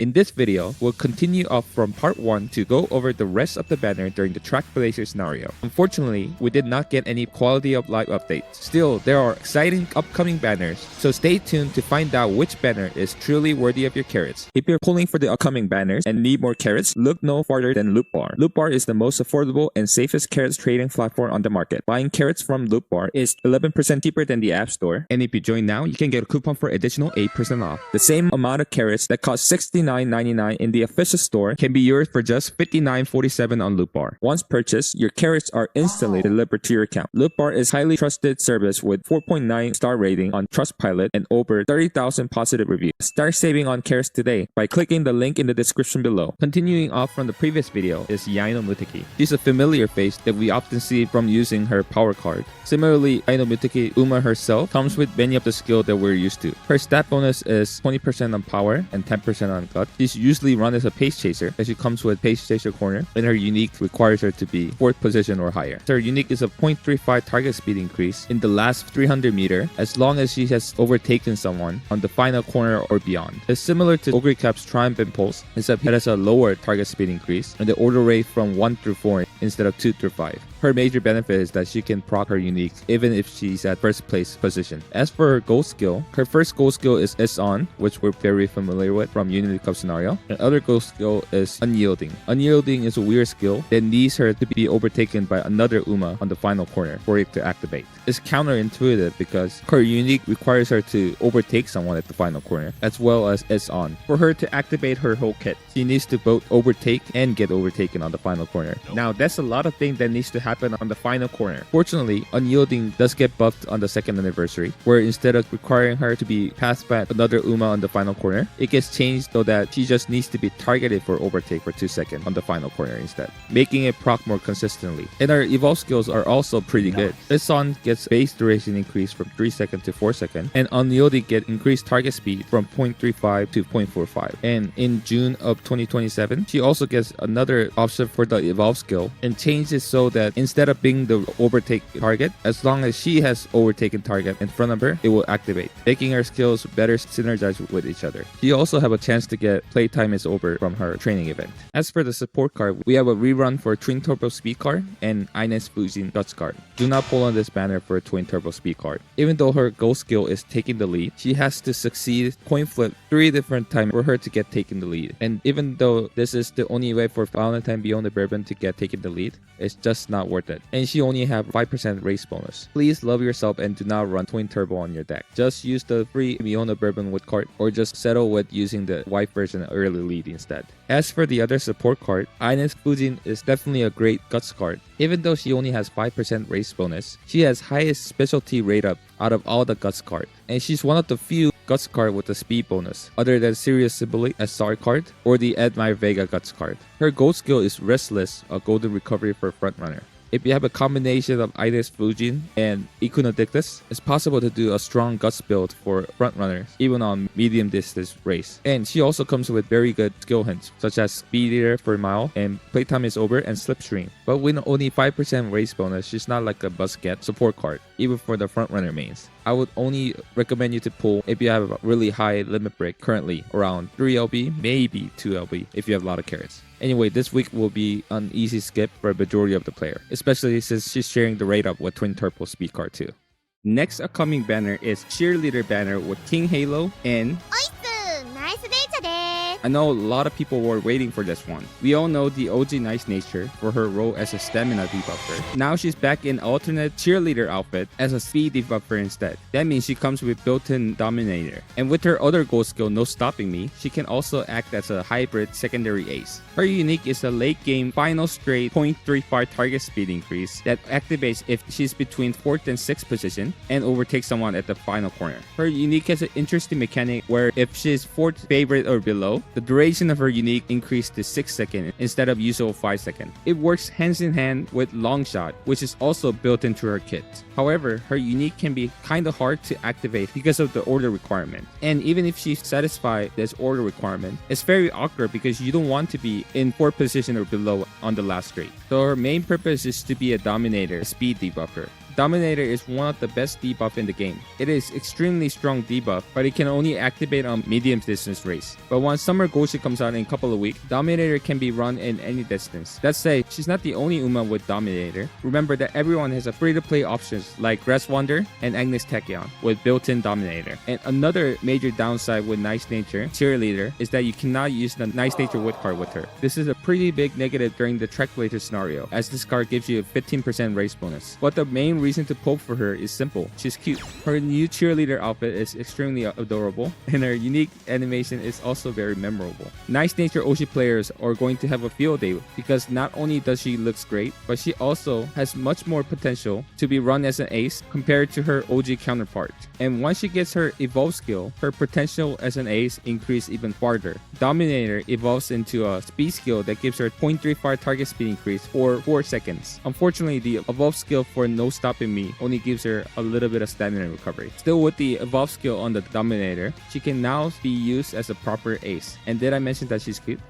In this video, we'll continue off from part 1 to go over the rest of the banner during the track blazer scenario. Unfortunately, we did not get any quality of life updates. Still, there are exciting upcoming banners, so stay tuned to find out which banner is truly worthy of your carats. If you're pulling for the upcoming banners and need more carats, look no farther than Loot Bar. Loot Bar is the most affordable and safest carats trading platform on the market. Buying carats from Loot Bar is 11% cheaper than the App Store, and if you join now, you can get a coupon for additional 8% off. The same amount of carats that cost $69.99 in the official store can be yours for just $59.47 on Loot Bar. Once purchased, your carats are instantly delivered to your account. Loot Bar is highly trusted service with 4.9 star rating on Trustpilot and over 30,000 positive reviews. Start saving on carats today by clicking the link in the description below. Continuing off from the previous video is Yaeno Muteki. She's a familiar face that we often see from using her power card. Similarly, Yaeno Muteki Uma herself comes with many of the skills that we're used to. Her stat bonus is 20% on power and 10% on gut. She's usually run as a pace chaser, as she comes with pace chaser corner, and her unique requires her to be 4th position or higher. So her unique is a 0.35 target speed increase in the last 300 meter as long as she has overtaken someone on the final corner or beyond. It's similar to Oguri Cap's Triumph Impulse, except it has a lower target speed increase and the order rate from 1 through 4 instead of 2 through 5. Her major benefit is that she can proc her unique even if she's at first place position. As for her gold skill, her first gold skill is S-On, which we're very familiar with from Unity Cup scenario. And other gold skill is Unyielding. Unyielding is a weird skill that needs her to be overtaken by another Uma on the final corner for it to activate. It's counterintuitive because her unique requires her to overtake someone at the final corner, as well as S-On. For her to activate her whole kit, she needs to both overtake and get overtaken on the final corner. Now, that's a lot of things that needs to happen on the final corner. Fortunately, Unyielding does get buffed on the 2nd anniversary, where instead of requiring her to be passed by another Uma on the final corner, it gets changed so that she just needs to be targeted for overtake for 2 seconds on the final corner instead, making it proc more consistently. And her evolve skills are also pretty good. S-On gets base duration increase from 3 seconds to 4 seconds, and Unyielding get increased target speed from 0.35 to 0.45. And in June of 2027, she also gets another option for the evolve skill and changes so that instead of being the overtake target, as long as she has overtaken target in front of her, it will activate, making her skills better synergize with each other. She also have a chance to get playtime is over from her training event. As for the support card, we have a rerun for Twin Turbo Speed card and Ines Fujin Guts card. Do not pull on this banner for a Twin Turbo Speed card. Even though her goal skill is taking the lead, she has to succeed coin flip 3 different times for her to get taken the lead. And even though this is the only way for Valentine Beyond the Bourbon to get taken the lead, it's just not worth it. And she only have 5% race bonus. Please love yourself and do not run Twin Turbo on your deck. Just use the free Miona Bourbon wood card or just settle with using the white version early lead instead. As for the other support card, Ines Fujin is definitely a great guts card. Even though she only has 5% race bonus, she has highest specialty rate up out of all the guts card. And she's one of the few guts card with a speed bonus, other than Sirius Sibylle SR card or the Edmire Vega guts card. Her gold skill is Restless, a golden recovery for frontrunner. If you have a combination of Ines Fujin and Equinodictus, it's possible to do a strong guts build for frontrunners, even on medium distance race. And she also comes with very good skill hints, such as Cheerleader for mile and Playtime is Over and Slipstream. But with only 5% race bonus, she's not like a Busquet support card, even for the frontrunner mains. I would only recommend you to pull if you have a really high limit break, currently around 3 LB, maybe 2 LB if you have a lot of carats. Anyway, this week will be an easy skip for a majority of the player, especially since she's sharing the rate up with Twin Turbo Speed card too. Next upcoming banner is Cheerleader banner with King Halo and I know a lot of people were waiting for this one. We all know the OG Nice Nature for her role as a stamina debuffer. Now she's back in alternate Cheerleader outfit as a speed debuffer instead. That means she comes with built-in Dominator. And with her other gold skill, No Stopping Me, she can also act as a hybrid secondary ace. Her unique is a late game final straight 0.35 target speed increase that activates if she's between 4th and 6th position and overtakes someone at the final corner. Her unique has an interesting mechanic where if she's 4th favorite or below, the duration of her unique increased to 6 seconds instead of usual 5 seconds. It works hands in hand with Long Shot, which is also built into her kit. However, her unique can be kinda hard to activate because of the order requirement. And even if she satisfies this order requirement, it's very awkward because you don't want to be in 4th position or below on the last straight. So her main purpose is to be a Dominator, a speed debuffer. Dominator is one of the best debuff in the game. It is extremely strong debuff, but it can only activate on medium distance race. But once Summer Goshi comes out in a couple of weeks, Dominator can be run in any distance. That said, she's not the only Uma with Dominator. Remember that everyone has a free-to-play options like Grass Wonder and Agnes Tachyon with built-in Dominator. And another major downside with Nice Nature, Cheerleader, is that you cannot use the Nice Nature wood card with her. This is a pretty big negative during the Track Blazer scenario, as this card gives you a 15% race bonus. But the main reason to pull for her is simple. She's cute. Her new Cheerleader outfit is extremely adorable, and her unique animation is also very memorable. Nice Nature Oshi players are going to have a field day because not only does she look great, but she also has much more potential to be run as an ace compared to her OG counterpart. And once she gets her evolve skill, her potential as an ace increases even farther. Dominator evolves into a speed skill that gives her 0.35 target speed increase for 4 seconds. Unfortunately, the evolve skill for no stopping me only gives her a little bit of stamina recovery. Still, with the evolve skill on the Dominator, she can now be used as a proper ace. And did I mention that she's cute?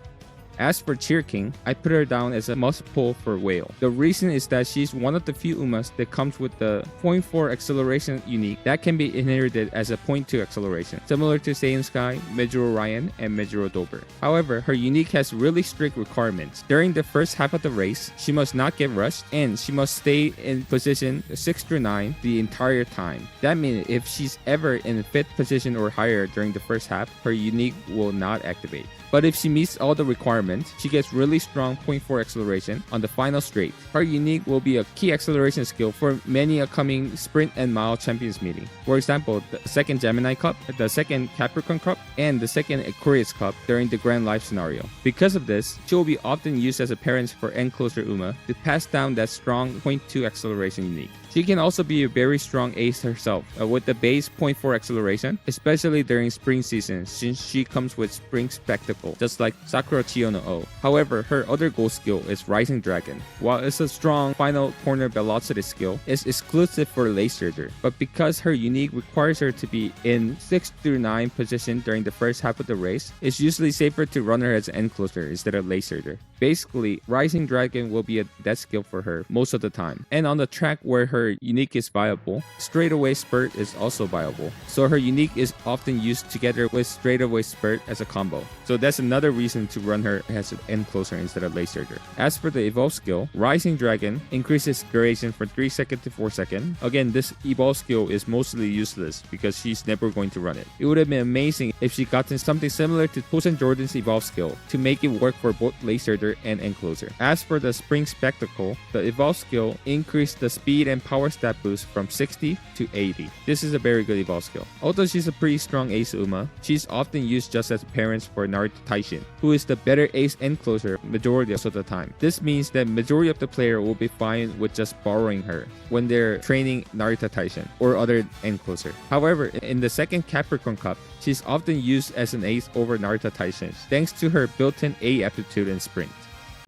As for Cheer King, I put her down as a must pull for Whale. The reason is that she's one of the few Umas that comes with the 0.4 acceleration unique that can be inherited as a 0.2 acceleration, similar to Saiyan Sky, Mejuro Ryan, and Mejuro Dober. However, her unique has really strict requirements. During the first half of the race, she must not get rushed, and she must stay in position 6 through 9 the entire time. That means if she's ever in 5th position or higher during the first half, her unique will not activate. But if she meets all the requirements, she gets really strong 0.4 acceleration on the final straight. Her unique will be a key acceleration skill for many upcoming sprint and mile champions meeting. For example, the second Gemini Cup, the second Capricorn Cup, and the second Aquarius Cup during the Grand Life scenario. Because of this, she will be often used as a parent for Encloser Uma to pass down that strong 0.2 acceleration unique. She can also be a very strong ace herself with the base 0.4 acceleration, especially during spring season since she comes with Spring Spectacle, just like Sakura Chiyo no O. However, her other gold skill is Rising Dragon. While it's a strong final corner velocity skill, it's exclusive for Layserder, but because her unique requires her to be in 6 through 9 position during the first half of the race, it's usually safer to run her as an Encloser instead of Layserder. Basically, Rising Dragon will be a death skill for her most of the time. And on the track where her unique is viable, Straightaway Spurt is also viable. So her unique is often used together with Straightaway Spurt as a combo. So that's another reason to run her as an Encloser instead of Layserder. As for the evolve skill, Rising Dragon increases duration from 3 seconds to 4 seconds. Again, this evolve skill is mostly useless because she's never going to run it. It would have been amazing if she gotten something similar to Tosen Jordan's evolve skill to make it work for both Layserder and Encloser. As for the Spring Spectacle, the evolve skill increased the speed and power stat boost from 60 to 80. This is a very good evolve skill. Although she's a pretty strong ace Uma, she's often used just as parents for Naruto Taishin, who is the better ace Encloser majority of the time. This means that majority of the player will be fine with just borrowing her when they're training Naruto Taishin or other Encloser. However, in the second Capricorn Cup, she's often used as an ace over Naruto Taishin thanks to her built-in A aptitude and sprint.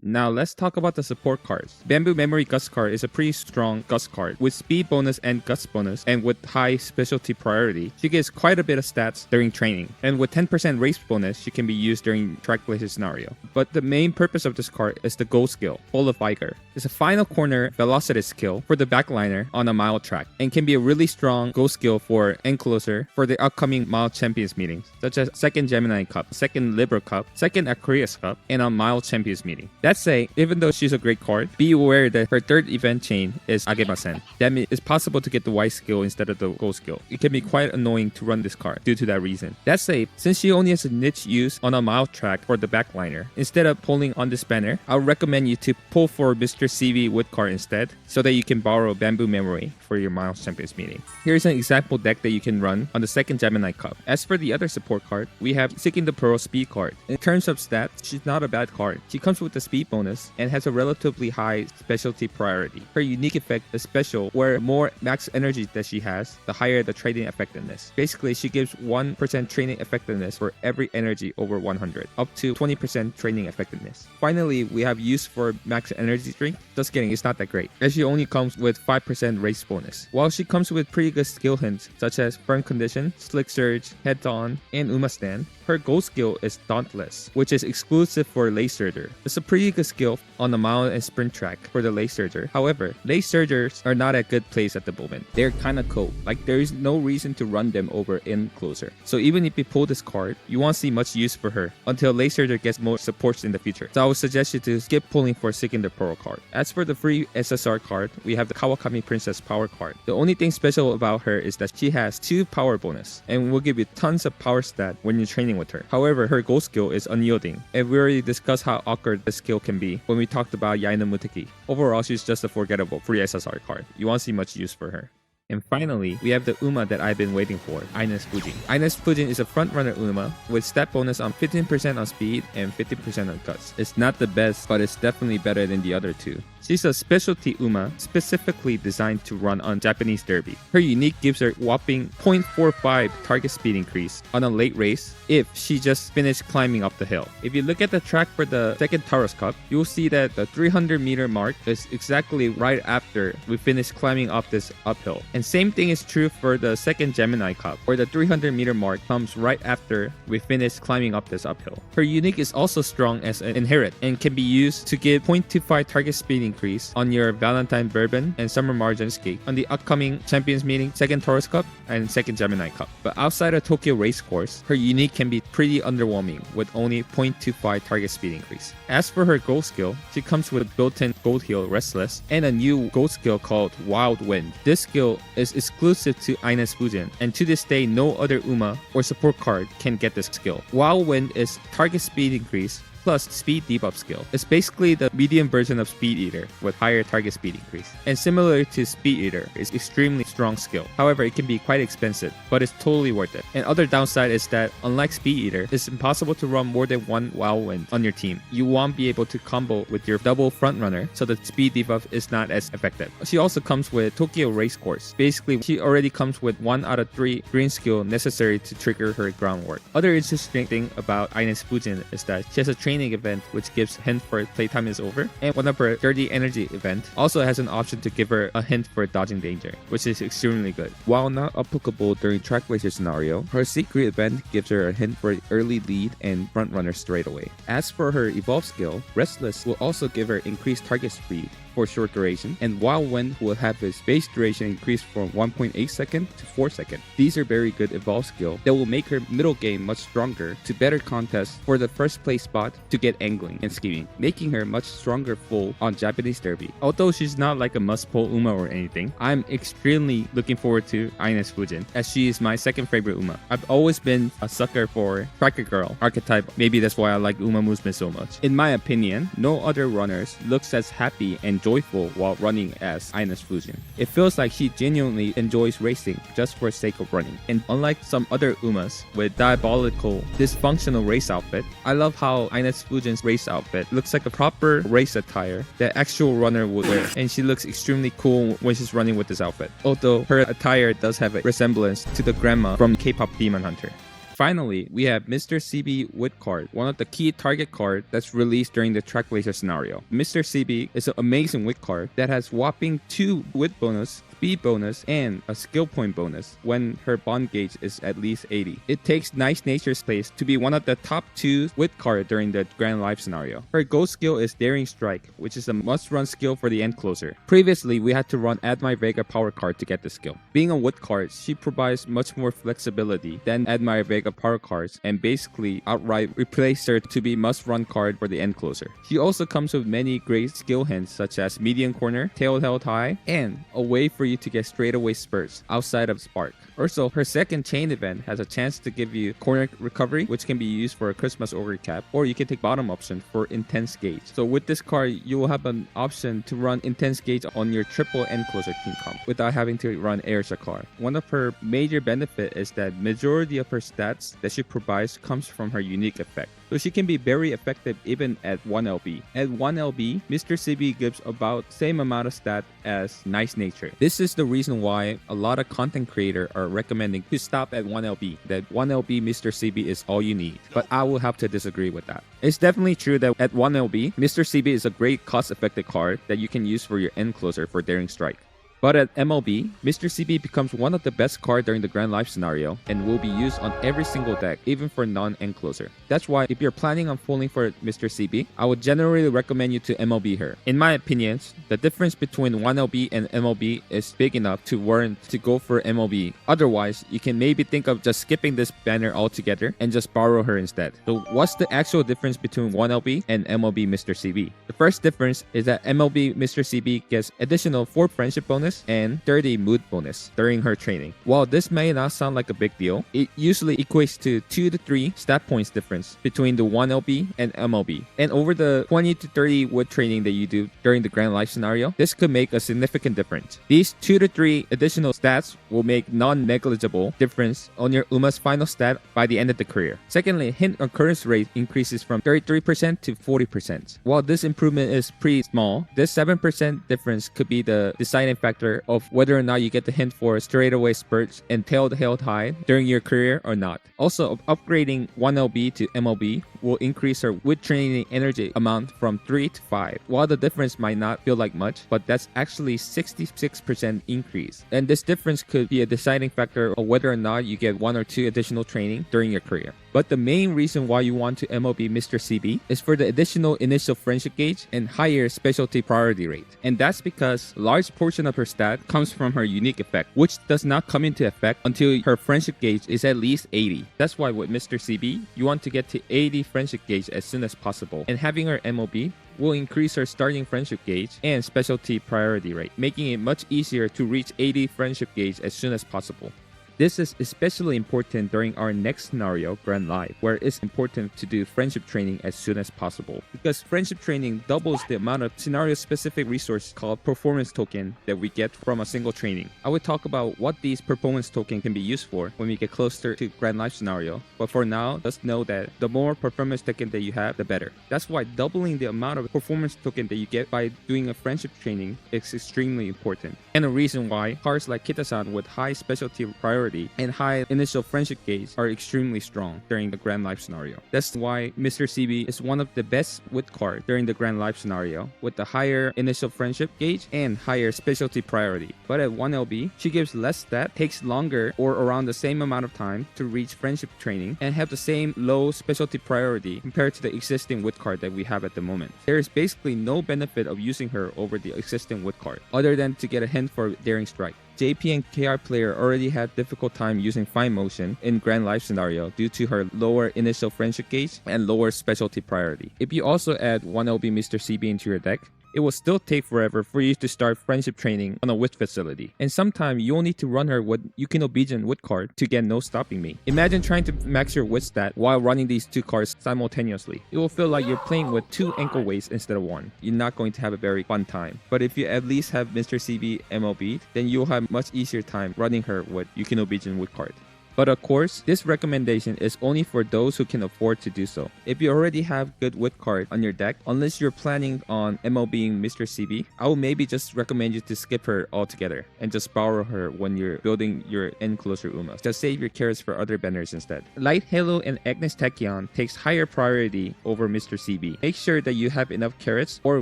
Now let's talk about the support cards. Bamboo Memory Gust card is a pretty strong Gust card with speed bonus and Gust bonus, and with high specialty priority, she gets quite a bit of stats during training. And with 10% race bonus, she can be used during Track Blazer scenario. But the main purpose of this card is the gold skill, Full of Vigor. It's a final corner velocity skill for the backliner on a mile track, and can be a really strong gold skill for Encloser for the upcoming mile champions meetings, such as second Gemini Cup, second Libra Cup, second Aquarius Cup, and on mile champions meeting. Let's say, even though she's a great card, be aware that her third event chain is Agemasen. That means it's possible to get the white skill instead of the gold skill. It can be quite annoying to run this card due to that reason. That said, since she only has a niche use on a mile track for the backliner, instead of pulling on this banner, I'll recommend you to pull for Mr.CB wood card instead, so that you can borrow Bamboo Memory for your Miles Champions meeting. Here's an example deck that you can run on the second Gemini Cup. As for the other support card, we have Seeking the Pearl Speed card. In terms of stats, she's not a bad card. She comes with the speed bonus and has a relatively high specialty priority. Her unique effect is special, where more max energy that she has, the higher the trading effectiveness. Basically, she gives 1% training effectiveness for every energy over 100, up to 20% training effectiveness. Finally, we have use for max energy drink. Just kidding, it's not that great, as she only comes with 5% race bonus. While she comes with pretty good skill hints, such as Firm Condition, Slick Surge, Head On, and Uma Stand, her gold skill is Dauntless, which is exclusive for Lace Surger. It's a pretty good skill on the mountain and sprint track for the Lace Surger. However, Lace Surgers are not at good place at the moment. They're kinda cold, like there is no reason to run them over in closer. So even if you pull this card, you won't see much use for her until Lace Surger gets more supports in the future. So I would suggest you to skip pulling for Seeking the Pearl card. As for the free SSR card, we have the Kawakami Princess Power card. The only thing special about her is that she has 2 power bonus and will give you tons of power stat when you're training with her. However, her gold skill is unyielding, and we already discussed how awkward the skill can be when we talked about Yaeno Muteki. Overall, she's just a forgettable free SSR card. You won't see much use for her. And finally, we have the Uma that I've been waiting for, Ines Fujin. Ines Fujin is a frontrunner Uma with stat bonus on 15% on speed and 50% on guts. It's not the best, but it's definitely better than the other 2. She's a specialty Uma specifically designed to run on Japanese Derby. Her unique gives her whopping 0.45 target speed increase on a late race if she just finished climbing up the hill. If you look at the track for the second Taros Cup, you'll see that the 300 meter mark is exactly right after we finish climbing up this uphill. And same thing is true for the second Gemini Cup, where the 300 meter mark comes right after we finish climbing up this uphill. Her unique is also strong as an inherit and can be used to give 0.25 target speed increase on your Valentine Bourbon and Summer Maruzensky on the upcoming Champions Meeting, second Taurus Cup, and second Gemini Cup. But outside of Tokyo Race Course, her unique can be pretty underwhelming with only 0.25 target speed increase. As for her gold skill, she comes with a built-in gold heal Restless and a new gold skill called Wild Wind. This skill is exclusive to Ines Fujin, and to this day no other Uma or support card can get this skill. Wild Wind is target speed increase plus speed debuff skill. It's basically the medium version of Speed Eater with higher target speed increase. And similar to Speed Eater, it's extremely strong skill. However, it can be quite expensive, but it's totally worth it. And other downside is that unlike Speed Eater, it's impossible to run more than one Wild Wind on your team. You won't be able to combo with your double front runner, so the speed debuff is not as effective. She also comes with Tokyo Race Course. Basically, she already comes with 1 out of 3 green skill necessary to trigger her groundwork. Other interesting thing about Ines Fujin is that she has a training event which gives hint for playtime is over, and one of her Dirty Energy event also has an option to give her a hint for dodging danger, which is extremely good. While not applicable during track racer scenario, her secret event gives her a hint for early lead and front runner straight away. As for her evolve skill, Restless will also give her increased target speed for short duration, and Wild Wind will have its base duration increased from 1.8 second to 4 second. These are very good evolve skill that will make her middle game much stronger to better contest for the first place spot to get angling and scheming, making her much stronger full on Japanese Derby. Although she's not like a must pull Uma or anything, I'm extremely looking forward to Ines Fujin, as she is my second favorite Uma. I've always been a sucker for Tracker Girl archetype. Maybe that's why I like Uma Musume so much. In my opinion, no other runners looks as happy and joyful while running as Ines Fujin. It feels like she genuinely enjoys racing just for the sake of running. And unlike some other Umas with diabolical, dysfunctional race outfit, I love how Ines Fujin's race outfit looks like a proper race attire that actual runner would wear. And she looks extremely cool when she's running with this outfit. Although her attire does have a resemblance to the grandma from K-pop Demon Hunter. Finally, we have Mr.CB Wit card, one of the key target card that's released during the track racer scenario. Mr.CB is an amazing Wit card that has whopping 2 Wit bonus, speed bonus, and a skill point bonus when her bond gauge is at least 80. It takes Nice Nature's place to be one of the top 2 Wit card during the Grand Life scenario. Her gold skill is Daring Strike, which is a must-run skill for the end closer. Previously, we had to run Admire Vega power card to get the skill. Being a Wit card, she provides much more flexibility than Admire Vega power cards and basically outright replace her to be must-run card for the end closer. She also comes with many great skill hints such as medium corner, tail tie, and a way for you to get straightaway spurts outside of Spark. Also, her second chain event has a chance to give you corner recovery, which can be used for a Christmas Oguri cap, or you can take bottom option for intense gauge. So with this card, you will have an option to run intense gauge on your triple end closer team comp without having to run Air Shakar. One of her major benefit is that majority of her stats that she provides comes from her unique effect. So she can be very effective even at 1LB. At 1LB, Mr.CB gives about same amount of stat as Nice Nature. This is the reason why a lot of content creators are recommending to stop at 1LB, that 1LB Mr.CB is all you need. But I will have to disagree with that. It's definitely true that at 1LB, Mr.CB is a great cost-effective card that you can use for your end closer for Daring Strike. But at MLB, Mr.CB becomes one of the best cards during the Grand Life scenario and will be used on every single deck, even for non-end closer. That's why if you're planning on pulling for Mr.CB, I would generally recommend you to MLB her. In my opinions, the difference between 1LB and MLB is big enough to warrant to go for MLB. Otherwise, you can maybe think of just skipping this banner altogether and just borrow her instead. So what's the actual difference between 1LB and MLB Mr.CB? The first difference is that MLB Mr.CB gets additional 4 friendship bonus and 30 mood bonus during her training. While this may not sound like a big deal, it usually equates to 2 to 3 stat points difference between the 1LB and MLB. And over the 20 to 30 wood training that you do during the Grand Life scenario, this could make a significant difference. These 2 to 3 additional stats will make non-negligible difference on your Uma's final stat by the end of the career. Secondly, hint occurrence rate increases from 33% to 40%. While this improvement is pretty small, this 7% difference could be the deciding factor of whether or not you get the hint for straightaway spurts and tailed held high during your career or not. Also, upgrading 1LB to MLB will increase her wood training energy amount from 3 to 5. While the difference might not feel like much, but that's actually 66% increase. And this difference could be a deciding factor of whether or not you get 1 or 2 additional training during your career. But the main reason why you want to MLB Mr.CB is for the additional initial friendship gauge and higher specialty priority rate. And that's because a large portion of her stat comes from her unique effect, which does not come into effect until her friendship gauge is at least 80. That's why with Mr.CB, you want to get to 80 friendship gauge as soon as possible. And having her MLB will increase her starting friendship gauge and specialty priority rate, making it much easier to reach 80 friendship gauge as soon as possible. This is especially important during our next scenario, Grand Life, where it's important to do friendship training as soon as possible. Because friendship training doubles the amount of scenario-specific resource called performance token that we get from a single training. I will talk about what these performance token can be used for when we get closer to Grand Life scenario. But for now, just know that the more performance token that you have, the better. That's why doubling the amount of performance token that you get by doing a friendship training is extremely important. And a reason why cards like Kita-san with high specialty priority and high initial friendship gauge are extremely strong during the Grand Life scenario. That's why Mr.CB is one of the best wood cards during the Grand Life scenario with the higher initial friendship gauge and higher specialty priority. But at 1LB, she gives less stat, takes longer or around the same amount of time to reach friendship training, and have the same low specialty priority compared to the existing wood card that we have at the moment. There is basically no benefit of using her over the existing wood card, other than to get a hint for Daring Strike. JP and KR player already had difficult time using Fine Motion in Grand Life scenario due to her lower initial friendship gauge and lower specialty priority. If you also add 1LB Mr.CB into your deck, it will still take forever for you to start friendship training on a wit facility. And sometimes you'll need to run her with Yukino Bijin wit card to get No Stopping Me. Imagine trying to max your wit stat while running these 2 cards simultaneously. It will feel like you're playing with 2 ankle weights instead of 1. You're not going to have a very fun time. But if you at least have Mr.CB MLB, then you'll have much easier time running her with Yukino Bijin wit card. But of course, this recommendation is only for those who can afford to do so. If you already have good wood card on your deck, unless you're planning on MLBing Mr.CB, I will maybe just recommend you to skip her altogether and just borrow her when you're building your end closer Umas. Just save your carrots for other banners instead. Light Halo and Agnes Tachyon takes higher priority over Mr.CB. Make sure that you have enough carrots or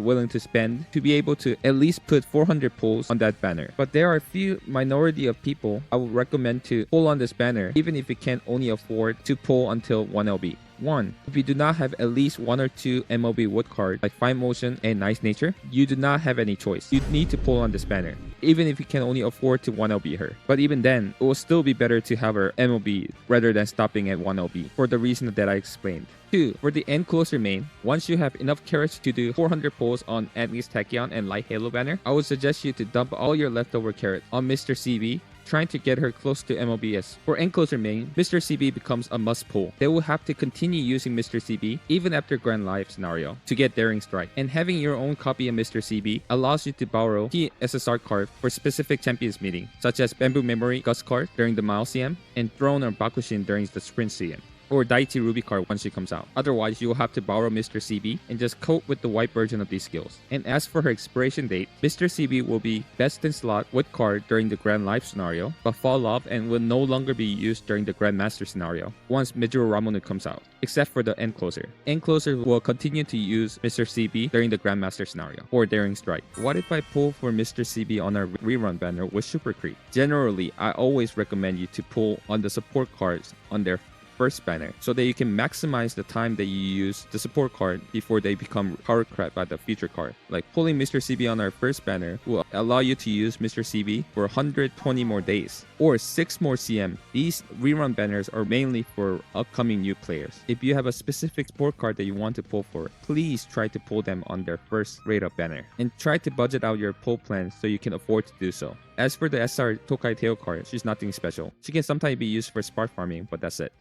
willing to spend to be able to at least put 400 pulls on that banner. But there are a few minority of people I would recommend to pull on this banner even if you can only afford to pull until 1LB. 1. If you do not have at least 1 or 2 MLB wood cards like Fine Motion and Nice Nature, you do not have any choice. You need to pull on this banner, even if you can only afford to 1LB her. But even then, it will still be better to have her MLB rather than stopping at 1LB for the reason that I explained. 2. For the end closer main, once you have enough carrots to do 400 pulls on Agnes Tachyon and Light Halo banner, I would suggest you to dump all your leftover carrots on Mr.CB, trying to get her close to MLBS. For end closer main, Mr.CB becomes a must pull. They will have to continue using Mr.CB even after Grand Life scenario to get Daring Strike. And having your own copy of Mr.CB allows you to borrow key SSR cards for specific champions meeting, such as Bamboo Memory Gus card during the Mile CM and Throne or Bakushin during the Sprint CM. or Daiichi Ruby card once she comes out. Otherwise, you will have to borrow Mr.CB and just coat with the white version of these skills. And as for her expiration date, Mr.CB will be best in slot with card during the Grand Life scenario, but fall off and will no longer be used during the Grandmaster scenario once Mijiro Ramonu comes out, except for the End Closer. End Closer will continue to use Mr.CB during the Grandmaster scenario or Daring Strike. What if I pull for Mr.CB on our rerun banner with Super Creep? Generally, I always recommend you to pull on the support cards on their first banner so that you can maximize the time that you use the support card before they become power crept by the future card. Like pulling Mr.CB on our first banner will allow you to use Mr.CB for 120 more days or 6 more CM. These rerun banners are mainly for upcoming new players. If you have a specific support card that you want to pull for, please try to pull them on their first rate up banner and try to budget out your pull plans so you can afford to do so. As for the SR Tokai Teio card, she's nothing special. She can sometimes be used for spark farming, but that's it.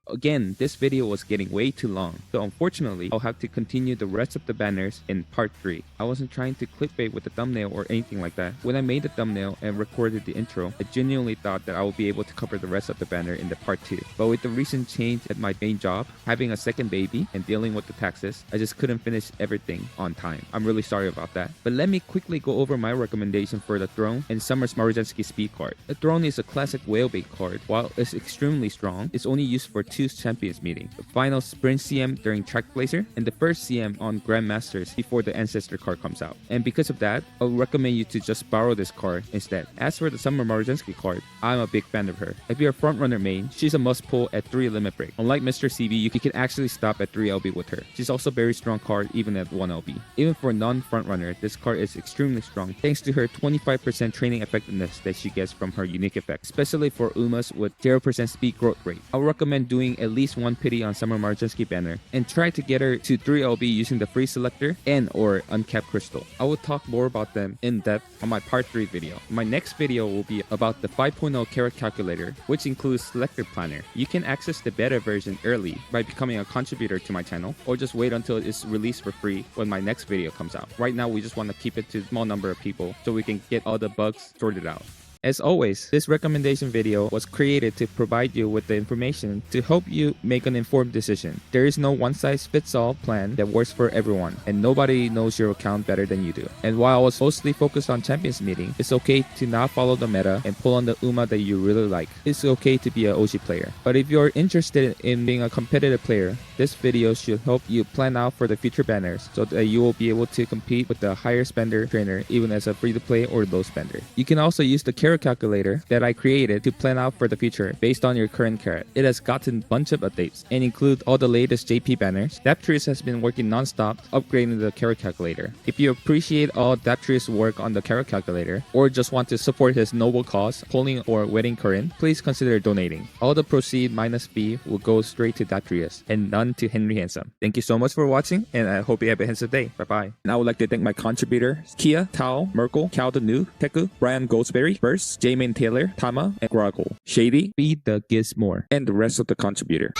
Again, this video was getting way too long, so unfortunately, I'll have to continue the rest of the banners in part 3. I wasn't trying to clickbait with the thumbnail or anything like that. When I made the thumbnail and recorded the intro, I genuinely thought that I would be able to cover the rest of the banner in the part 2. But with the recent change at my main job, having a second baby, and dealing with the taxes, I just couldn't finish everything on time. I'm really sorry about that. But let me quickly go over my recommendation for the Throne and Summer's Maruzensky speed card. The Throne is a classic whalebait card. While it's extremely strong, it's only used for 2 champions meeting, the final sprint CM during Track Blazer, and the first CM on Grandmasters before the Ancestor card comes out. And because of that, I would recommend you to just borrow this card instead. As for the Summer Maruzensky card, I'm a big fan of her. If you're a frontrunner main, she's a must pull at 3 limit break. Unlike Mr.CB, you can actually stop at 3 LB with her. She's also a very strong card even at 1 LB. Even for a non-frontrunner, this card is extremely strong thanks to her 25% training effectiveness that she gets from her unique effect, especially for Umas with 0% speed growth rate. I would recommend doing at least 1 pity on Summer Maruzensky banner and try to get her to 3 LB using the free Selector and or uncapped crystal. I will talk more about them in depth on my part 3 video. My next video will be about the 5.0 Carat calculator, which includes Selector Planner. You can access the beta version early by becoming a contributor to my channel, or just wait until it's released for free when my next video comes out. Right now, we just want to keep it to a small number of people so we can get all the bugs sorted out. As always, this recommendation video was created to provide you with the information to help you make an informed decision. There is no one-size-fits-all plan that works for everyone, and nobody knows your account better than you do. And while I was mostly focused on Champions Meeting, it's okay to not follow the meta and pull on the Uma that you really like. It's okay to be an OG player. But if you're interested in being a competitive player, this video should help you plan out for the future banners so that you will be able to compete with the higher spender trainer even as a free-to-play or low spender. You can also use the Carat calculator that I created to plan out for the future based on your current Carat. It has gotten a bunch of updates and include all the latest JP banners. Daptrius has been working non-stop upgrading the Carat calculator. If you appreciate all Daptrius' work on the Carat calculator or just want to support his noble cause, pulling or wedding Corinne, please consider donating. All the proceed minus fee will go straight to Daptrius and none to Henry Handsome. Thank you so much for watching, and I hope you have a handsome day. Bye bye. And I would like to thank my contributors Kia, Tao, Merkel, Cal the New, Teku, Brian Goldsberry, Burst, Jamin Taylor, Tama, and Groggle, Shady, Be the Gizmore, and the rest of the contributors.